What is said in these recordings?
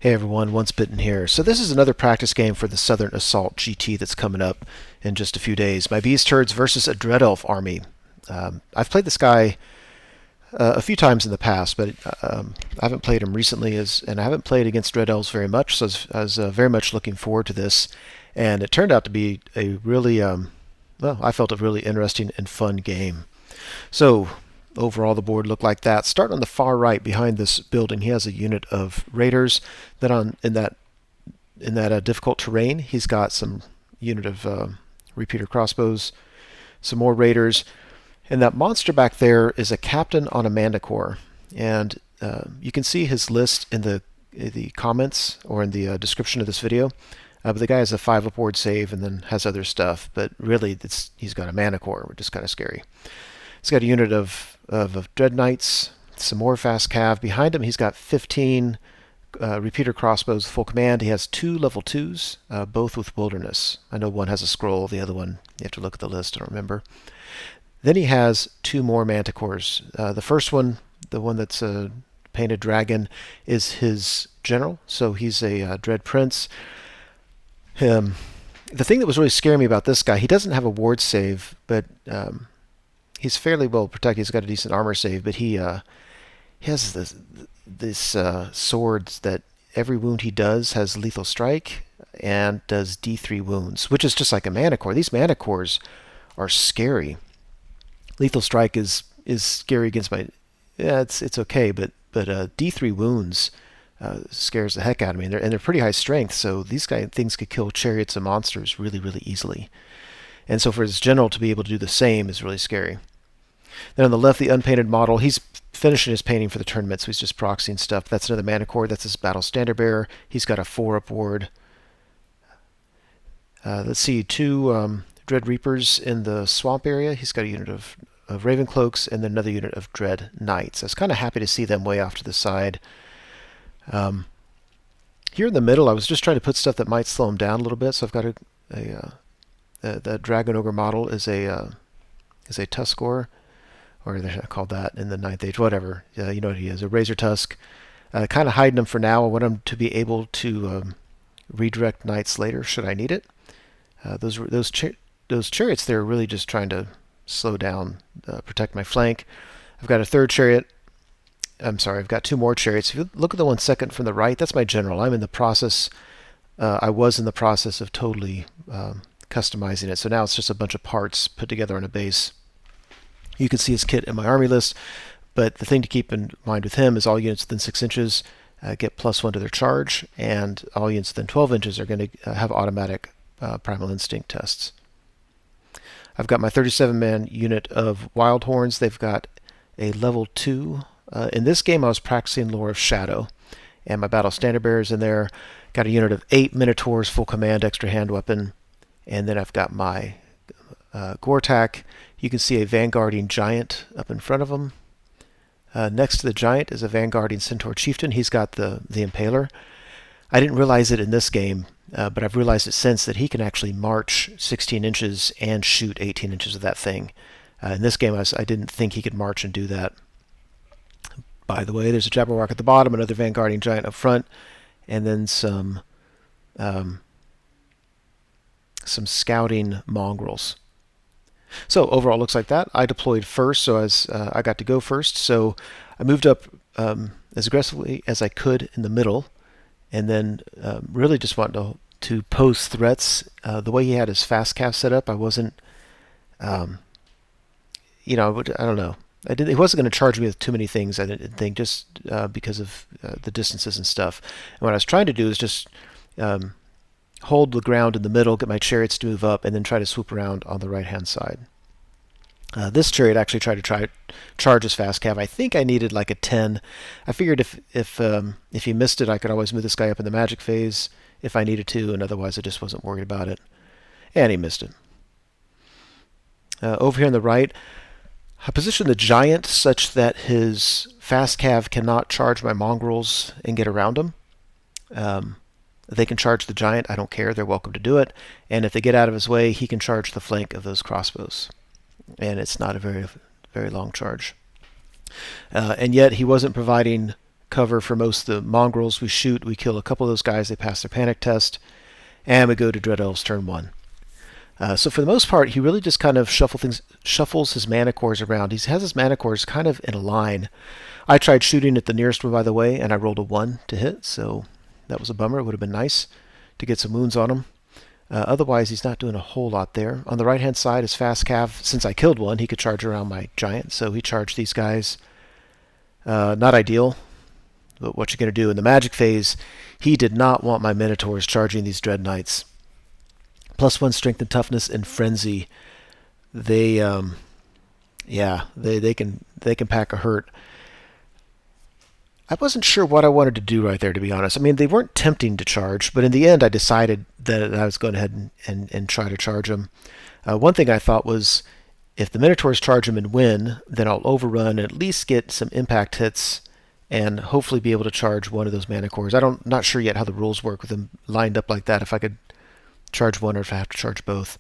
Hey everyone, Once Bitten here. So this is another practice game for the Southern Assault GT that's coming up in just a few days. My Beast Herds versus a Dread Elf army. I've played this guy a few times in the past, but I haven't played him recently, and I haven't played against Dread Elves very much, so I was very much looking forward to this. And it turned out to be a really, well, I felt a really interesting and fun game. So overall, the board looked like that. Start on the far right behind this building. He has a unit of raiders. Then in that difficult terrain, he's got some unit of repeater crossbows, some more raiders, and that monster back there is a captain on a manticore. And you can see his list in the comments or in the description of this video. But the guy has a 5 upward save and then has other stuff. But really, he's got a manticore, which is kind of scary. He's got a unit of Dread Knights, some more fast cav. Behind him, he's got 15 repeater crossbows, full command. He has 2 level 2s, both with Wilderness. I know one has a scroll, the other one, you have to look at the list, I don't remember. Then he has 2 more manticores. The first one, the one that's a painted dragon, is his general, so he's a Dread Prince. The thing that was really scaring me about this guy, he doesn't have a ward save, but he's fairly well protected. He's got a decent armor save, but he has this swords that every wound he does has lethal strike and does D3 wounds, which is just like a manicore. These manicores are scary. Lethal strike is scary against my... Yeah, it's okay, but D3 wounds scares the heck out of me, and they're pretty high strength, so these things could kill chariots and monsters really, really easily. And so for his general to be able to do the same is really scary. Then on the left, the unpainted model, he's finishing his painting for the tournament, so he's just proxying stuff. That's another manicore. That's his battle standard bearer. He's got a 4 upward. Let's see, 2 Dread Reapers in the swamp area. He's got a unit of Raven Cloaks and then another unit of Dread Knights. I was kind of happy to see them way off to the side. Here in the middle, I was just trying to put stuff that might slow him down a little bit. So I've got the Dragon Ogre model is a Tuskor, or they're called that in the 9th Age, whatever. You know what he is, a Razortusk. Kind of hiding him for now. I want him to be able to redirect knights later, should I need it. Those chariots there are really just trying to slow down, protect my flank. I've got a 3rd chariot. I'm sorry, I've got 2 more chariots. If you look at the one second from the right, that's my general. I'm in the process. I was in the process of totally customizing it. So now it's just a bunch of parts put together on a base. You can see his kit in my army list, but the thing to keep in mind with him is all units within 6 inches get +1 to their charge, and all units within 12 inches are going to have automatic Primal Instinct tests. I've got my 37-man unit of Wildhorns. They've got a level 2. In this game, I was practicing Lore of Shadow, and my battle standard bearers in there. Got a unit of 8 Minotaurs, full command, extra hand weapon, and then I've got my Gortach. You can see a vanguarding giant up in front of him. Next to the giant is a vanguarding Centaur Chieftain. He's got the Impaler. I didn't realize it in this game, but I've realized it since that he can actually march 16 inches and shoot 18 inches of that thing. In this game, I didn't think he could march and do that. By the way, there's a Jabberwock at the bottom, another vanguarding giant up front, and then some scouting mongrels. So overall, it looks like that. I deployed first, so I got to go first. So I moved up as aggressively as I could in the middle, and then really just wanted to pose threats. The way he had his fast cav set up, I wasn't, I don't know. He wasn't going to charge me with too many things, I didn't think, just because of the distances and stuff. And what I was trying to do is just hold the ground in the middle, get my chariots to move up, and then try to swoop around on the right-hand side. This chariot actually tried to charge his fast cav. I think I needed like a 10. I figured if he missed it, I could always move this guy up in the magic phase if I needed to, and otherwise I just wasn't worried about it. And he missed it. Over here on the right, I positioned the giant such that his fast cav cannot charge my mongrels and get around him. They can charge the giant. I don't care. They're welcome to do it. And if they get out of his way, he can charge the flank of those crossbows. And it's not a very, very long charge. And yet he wasn't providing cover for most of the mongrels we shoot. We kill a couple of those guys. They pass their panic test. And we go to Dread Elves turn 1. So for the most part, he really just kind of shuffles his mana cores around. He has his mana cores kind of in a line. I tried shooting at the nearest one, by the way, and I rolled a 1 to hit, so that was a bummer. It would have been nice to get some wounds on him. Otherwise, he's not doing a whole lot there. On the right-hand side, his fast cav, since I killed one, he could charge around my giant, so he charged these guys. Not ideal, but what you're going to do. In the magic phase, he did not want my Minotaurs charging these Dread Knights. +1 strength and toughness and frenzy. They can pack a hurt. I wasn't sure what I wanted to do right there, to be honest. I mean, they weren't tempting to charge, but in the end I decided that I was going ahead and try to charge them. One thing I thought was, if the Minotaurs charge them and win, then I'll overrun and at least get some impact hits and hopefully be able to charge one of those mana cores. Not sure yet how the rules work with them lined up like that, if I could charge one or if I have to charge both.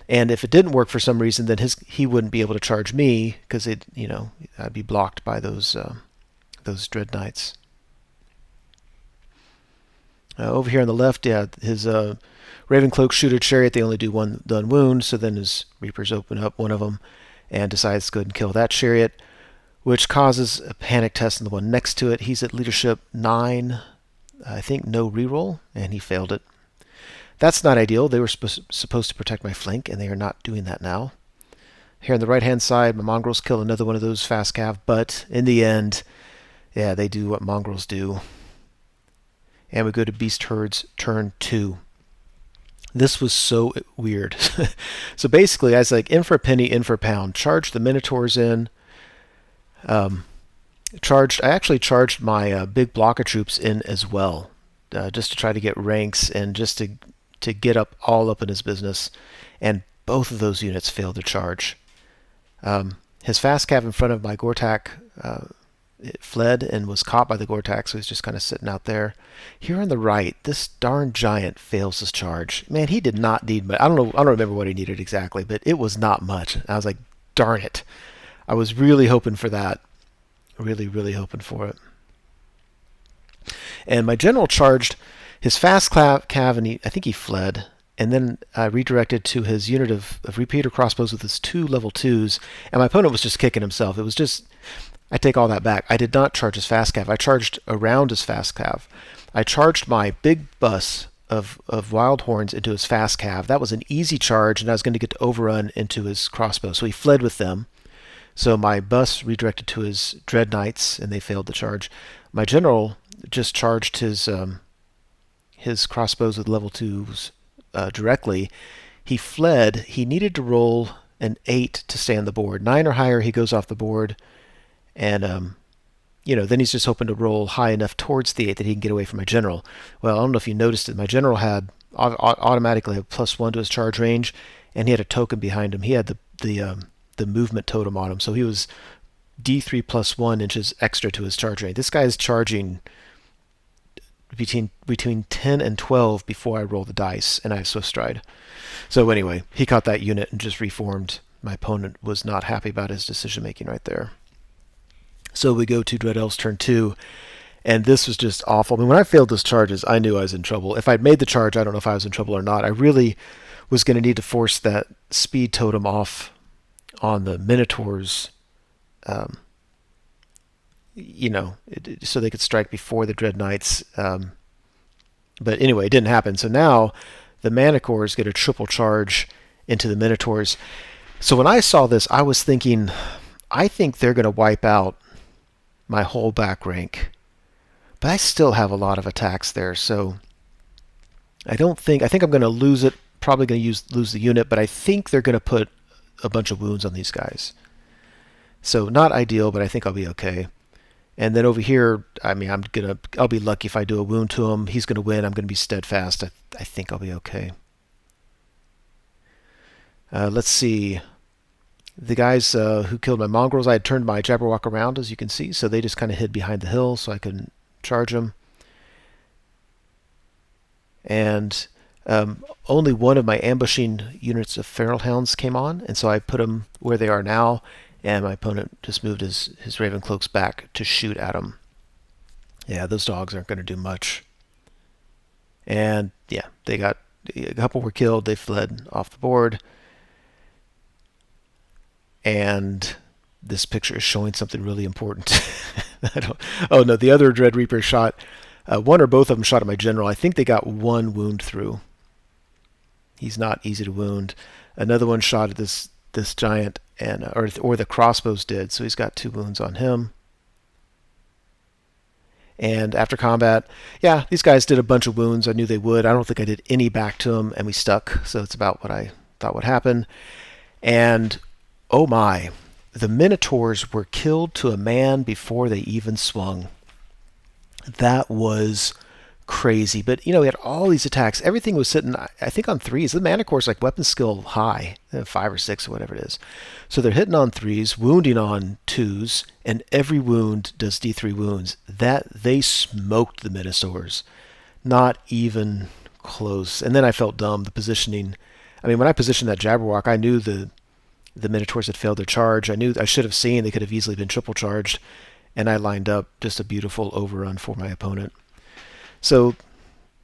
And if it didn't work for some reason, then he wouldn't be able to charge me, because I'd be blocked by those Dread Knights. Over here on the left, his Raven Cloak Shooter Chariot, they only do one wound, so then his Reapers open up one of them and decides to go ahead and kill that Chariot, which causes a panic test on the one next to it. He's at leadership 9, I think no reroll, and he failed it. That's not ideal. They were supposed to protect my flank, and they are not doing that now. Here on the right-hand side, my Mongrels kill another one of those fast cav, but in the end, yeah, they do what Mongrels do. And we go to Beast Herds turn 2. This was so weird. So basically, I was like, in for a penny, in for a pound. Charged the Minotaurs in. I actually charged my big block of troops in as well, just to try to get ranks and just to get all up in his business. And both of those units failed to charge. His fast cav in front of my Gortach it fled and was caught by the Gortach, so he's just kind of sitting out there. Here on the right, this darn giant fails his charge. Man, he did not need much. I don't remember what he needed exactly, but it was not much. I was like, darn it. I was really hoping for that. Really, really hoping for it. And my general charged his fast cav, and I think he fled. And then I redirected to his unit of repeater crossbows with his 2 level 2s, and my opponent was just kicking himself. It was just... I take all that back. I did not charge his fast cav. I charged around his fast cav. I charged my big bus of Wildhorns into his fast cav. That was an easy charge, and I was going to get to overrun into his crossbow. So he fled with them. So my bus redirected to his Dread Knights, and they failed the charge. My general just charged his crossbows with level 2s directly. He fled. He needed to roll an 8 to stay on the board. 9 or higher, he goes off the board. And, then he's just hoping to roll high enough towards the 8 that he can get away from my general. Well, I don't know if you noticed it. My general had automatically a +1 to his charge range, and he had a token behind him. He had the movement totem on him, so he was D3 +1 inches extra to his charge range. This guy is charging between 10 and 12 before I roll the dice, and I have Swift Stride. So anyway, he caught that unit and just reformed. My opponent was not happy about his decision-making right there. So we go to Dread Elves turn 2, and this was just awful. I mean, when I failed those charges, I knew I was in trouble. If I'd made the charge, I don't know if I was in trouble or not. I really was going to need to force that speed totem off on the Minotaurs, so they could strike before the Dread Knights. But anyway, it didn't happen. So now the Manticores get a triple charge into the Minotaurs. So when I saw this, I was thinking, I think they're going to wipe out my whole back rank, but I still have a lot of attacks there, so I think I'm going to lose it, probably going to lose the unit, but I think they're going to put a bunch of wounds on these guys. So not ideal, but I think I'll be okay. And then over here, I mean, I'll be lucky if I do a wound to him. He's going to win. I'm going to be steadfast. I think I'll be okay. Let's see. The guys who killed my mongrels, I had turned my Jabberwock around, as you can see, so they just kind of hid behind the hill so I couldn't charge them. And only one of my ambushing units of Feral Hounds came on, and so I put them where they are now, and my opponent just moved his Raven Cloaks back to shoot at them. Yeah, those dogs aren't going to do much. And yeah, they got a couple were killed. They fled off the board. And this picture is showing something really important. Oh no, the other Dread Reaper shot. One or both of them shot at my general. I think they got one wound through. He's not easy to wound. Another one shot at this giant, and or the crossbows did. So he's got 2 wounds on him. And after combat, yeah, these guys did a bunch of wounds. I knew they would. I don't think I did any back to them, and we stuck. So it's about what I thought would happen. And oh my, the Minotaurs were killed to a man before they even swung. That was crazy. But, we had all these attacks. Everything was sitting, I think, on 3s. The Manticore's like weapon skill high, 5 or 6 or whatever it is. So they're hitting on 3s, wounding on 2s, and every wound does D3 wounds. They smoked the Minotaurs. Not even close. And then I felt dumb, the positioning. I mean, when I positioned that Jabberwock, I knew the Minotaurs had failed their charge. I should have seen they could have easily been triple charged, and I lined up just a beautiful overrun for my opponent. So,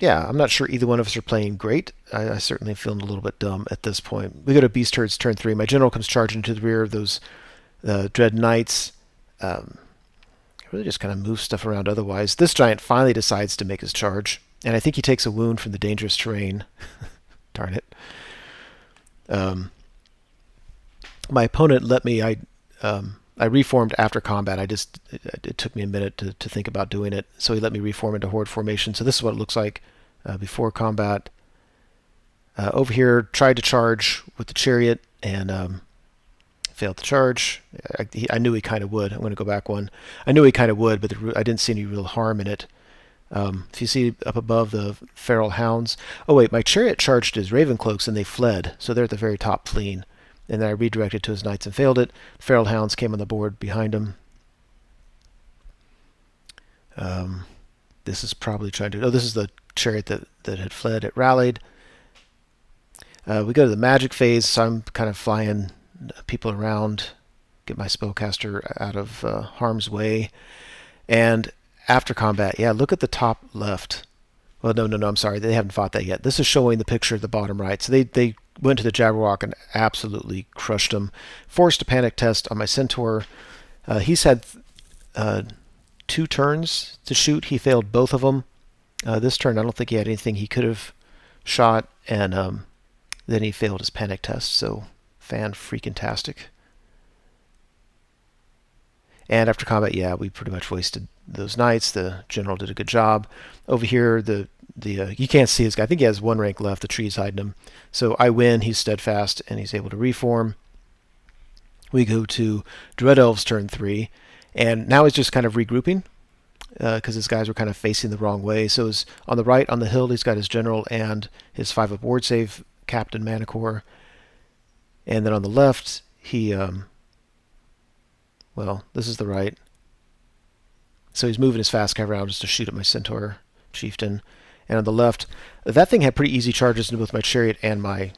yeah, I'm not sure either one of us are playing great. I certainly feel a little bit dumb at this point. We go to Beast Herds turn 3. My general comes charging to the rear of those Dread Knights. Really just kind of moves stuff around otherwise. This giant finally decides to make his charge, and I think he takes a wound from the dangerous terrain. Darn it. My opponent let me. I reformed after combat. It took me a minute to think about doing it, so he let me reform into horde formation. So this is what it looks like before combat. Over here, tried to charge with the Chariot and failed to charge. I knew he kind of would. I'm going to go back one. I knew he kind of would, but I didn't see any real harm in it. If you see up above the feral Hounds, oh wait, my Chariot charged his Raven Cloaks and they fled, so they're at the very top fleeing. And then I redirected to his Knights and failed it. The feral Hounds came on the board behind him. This is probably trying to. Oh, this is the Chariot that had fled. It rallied. We go to the magic phase, so I'm kind of flying people around, get my spellcaster out of harm's way. And after combat, yeah, look at the top left. Well, no, I'm sorry. They haven't fought that yet. This is showing the picture at the bottom right. So they went to the Jabberwock and absolutely crushed him. Forced a panic test on my Centaur. He's had 2 turns to shoot. He failed both of them. This turn, I don't think he had anything he could have shot, and then he failed his panic test. So, fan-freaking-tastic. And after combat, yeah, we pretty much wasted those Knights. The general did a good job. Over here, you can't see this guy. I think he has 1 rank left. The tree's hiding him. So I win. He's steadfast, and he's able to reform. We go to Dread Elves turn 3, and now he's just kind of regrouping because his guys were kind of facing the wrong way. So on the right, on the hill, he's got his general and his 5-up ward save Captain Manticore. And then on the left, he... well, this is the right. So he's moving his fast guy around just to shoot at my Centaur Chieftain. And on the left, that thing had pretty easy charges into both my Chariot and my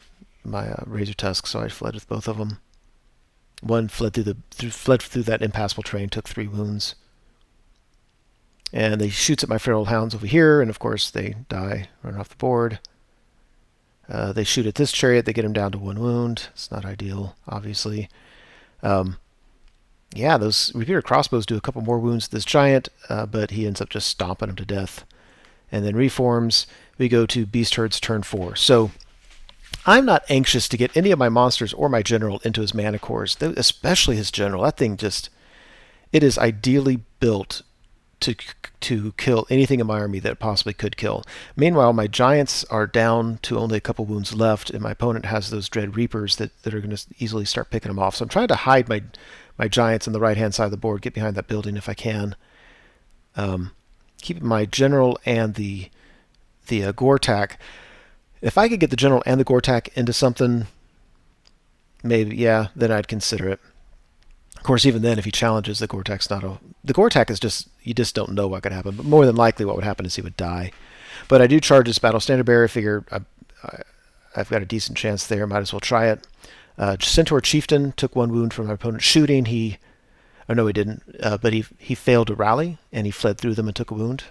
Razortusk, so I fled with both of them. One fled through that impassable terrain, took 3 wounds. And he shoots at my feral Hounds over here, and of course they die, run off the board. They shoot at this Chariot, they get him down to 1 wound. It's not ideal, obviously. Yeah, those repeater crossbows do a couple more wounds to this giant, but he ends up just stomping him to death. And then reforms. We go to Beast Herds turn 4. So I'm not anxious to get any of my monsters or my general into his Manticores, especially his general. That thing it is ideally built to kill anything in my army that it possibly could kill. Meanwhile, my giants are down to only a couple wounds left, and my opponent has those Dread Reapers that are going to easily start picking them off. So I'm trying to hide my giants on the right-hand side of the board, get behind that building if I can. Keep my general and the Gortach. If I could get the general and the Gortach into something, maybe, yeah, then I'd consider it. Of course, even then, if he challenges, the Gortach is just, you just don't know what could happen. But more than likely, what would happen is he would die. But I do charge this Battle Standard Bearer. I figure I've got a decent chance there. Might as well try it. Centaur Chieftain took 1 wound from my opponent shooting. Or no, he didn't. But he failed to rally, and he fled through them and took a wound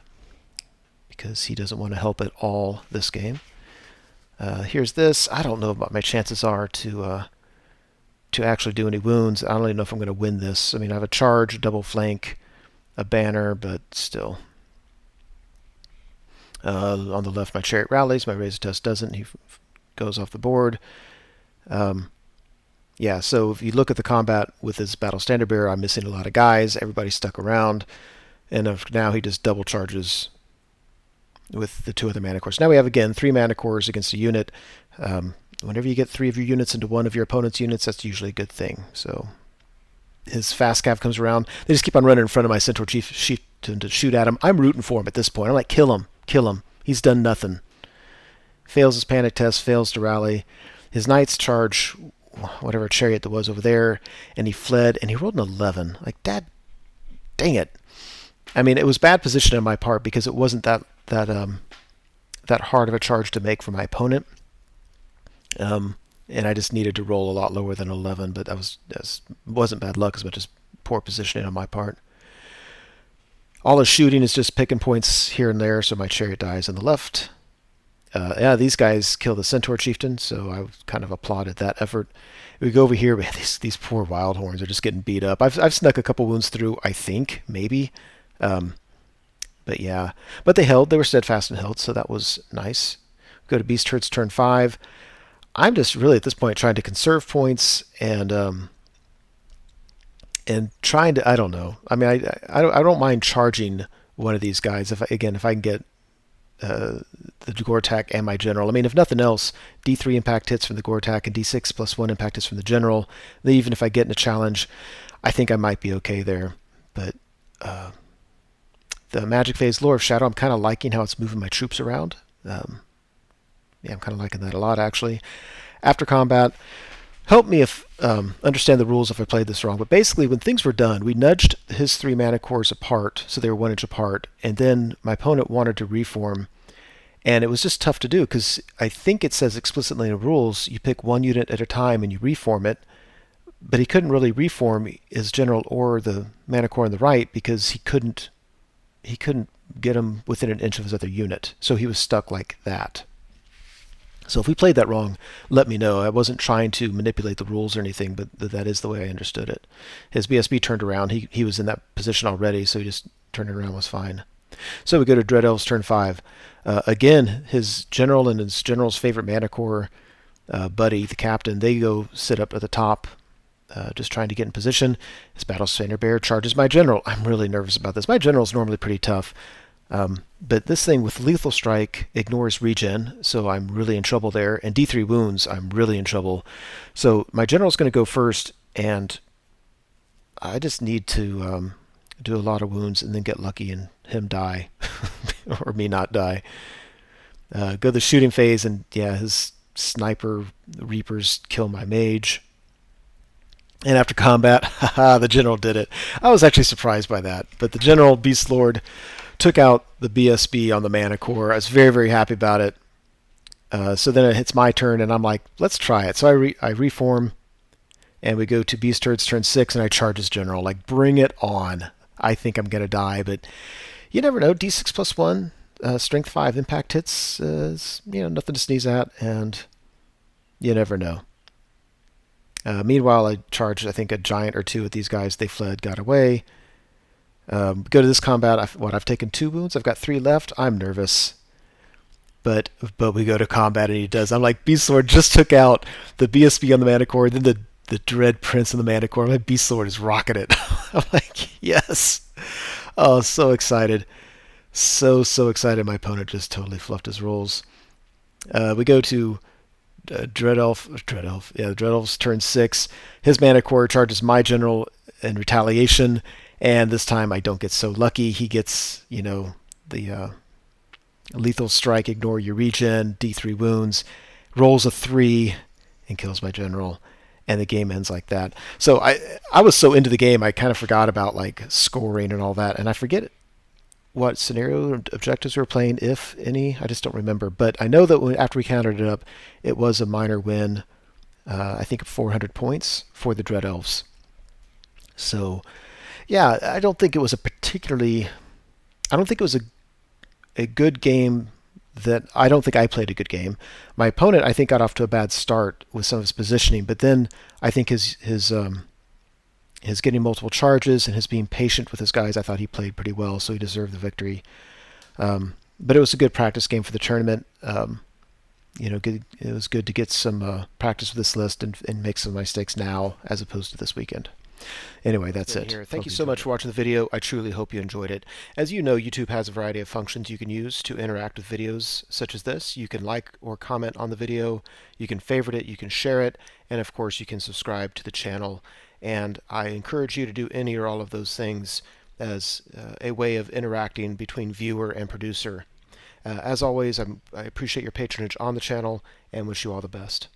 because he doesn't want to help at all this game. Here's this. I don't know what my chances are to actually do any wounds. I don't even know if I'm going to win this. I mean, I have a charge, a double flank, a banner, but still. On the left, my Chariot rallies. My Razortusk doesn't. He goes off the board. Yeah, so if you look at the combat with his Battle Standard Bearer, I'm missing a lot of guys. Everybody's stuck around. And now he just double charges with the 2 other mana cores. Now we have, again, 3 mana cores against a unit. Whenever you get 3 of your units into one of your opponent's units, that's usually a good thing. So his fast cav comes around. They just keep on running in front of my Centaur Chieftain to shoot at him. I'm rooting for him at this point. I'm like, kill him. Kill him. He's done nothing. Fails his panic test, fails to rally. His Knights charge whatever Chariot there was over there, and he fled, and he rolled an 11. Like, dang it. I mean, it was bad position on my part because it wasn't that hard of a charge to make for my opponent. And I just needed to roll a lot lower than 11, but that wasn't bad luck as much as poor positioning on my part. All his shooting is just picking points here and there, so my Chariot dies on the left. Yeah, these guys kill the Centaur Chieftain, so I kind of applauded that effort. We go over here, man, these poor Wildhorns are just getting beat up. I've snuck a couple wounds through, I think, maybe. But yeah, but they held. They were steadfast and held, so that was nice. Go to Beastlord's turn 5. I'm just really at this point trying to conserve points and trying to, I don't know. I mean, I don't mind charging one of these guys if I can get the Gortach and my general. I mean, if nothing else, D3 impact hits from the Gortach and D6 plus 1 impact hits from the general. Then even if I get in a challenge, I think I might be okay there. But the Magic Phase Lore of Shadow, I'm kind of liking how it's moving my troops around. Yeah, I'm kind of liking that a lot, actually. After combat, help me if understand the rules if I played this wrong. But basically, when things were done, we nudged his 3 mana cores apart, so they were 1 inch apart, and then my opponent wanted to reform, and it was just tough to do because I think it says explicitly in the rules you pick 1 unit at a time and you reform it, but he couldn't really reform his general or the mana core on the right because he couldn't get him within 1 inch of his other unit, so he was stuck like that. So if we played that wrong, let me know. I wasn't trying to manipulate the rules or anything, but that is the way I understood it. His BSB turned around. He was in that position already, so he just turned it around, was fine. So we go to Dread Elves turn 5. Again, his general and his general's favorite mana core buddy, the captain, they go sit up at the top, just trying to get in position. His Battle Standard Bearer charges my general. I'm really nervous about this. My general's normally pretty tough. But this thing with Lethal Strike ignores regen, so I'm really in trouble there. And D3 wounds, I'm really in trouble. So my general's going to go first, and I just need to do a lot of wounds and then get lucky and him die, or me not die. Go to the shooting phase, and yeah, his sniper reapers kill my mage. And after combat, haha, the general did it. I was actually surprised by that. But the general, Beastlord, took out the BSB on the mana core. I was very, very happy about it. So then it hits my turn, and I'm like, let's try it. So I reform, and we go to Beastlord's turn 6, and I charge his general. Like, bring it on. I think I'm going to die, but you never know. D6 plus 1, Strength 5 impact hits is, nothing to sneeze at, and you never know. Meanwhile, I charged, I think, a giant or 2 at these guys. They fled, got away. Go to this combat. I've taken 2 wounds. I've got 3 left. I'm nervous. But we go to combat, and he does. I'm like, Beastlord just took out the BSB on the mana core, then the Dread Prince on the mana core. My Beastlord is rocking it. I'm like, yes. Oh, so excited. So excited. My opponent just totally fluffed his rolls. We go to Dread Elves turn 6. His mana core charges my general in retaliation, and this time I don't get so lucky. He gets, the Lethal Strike, ignore your regen, D3 wounds, rolls a 3, and kills my general, and the game ends like that. So I was so into the game, I kind of forgot about like scoring and all that, and I forget what scenario objectives we were playing, if any. I just don't remember. But I know that after we counted it up, it was a minor win, I think 400 points for the Dread Elves. So Yeah, I don't think it was a particularly. I don't think it was a good game. That I don't think I played a good game. My opponent, I think, got off to a bad start with some of his positioning, but then I think his getting multiple charges and his being patient with his guys, I thought he played pretty well, so he deserved the victory. But it was a good practice game for the tournament. It was good to get some practice with this list and make some mistakes now as opposed to this weekend. Anyway, that's it. Thank you so much for watching the video. I truly hope you enjoyed it. As you know, YouTube has a variety of functions you can use to interact with videos such as this. You can like or comment on the video, you can favorite it, you can share it, and of course you can subscribe to the channel. And I encourage you to do any or all of those things as a way of interacting between viewer and producer. As always, I appreciate your patronage on the channel and wish you all the best.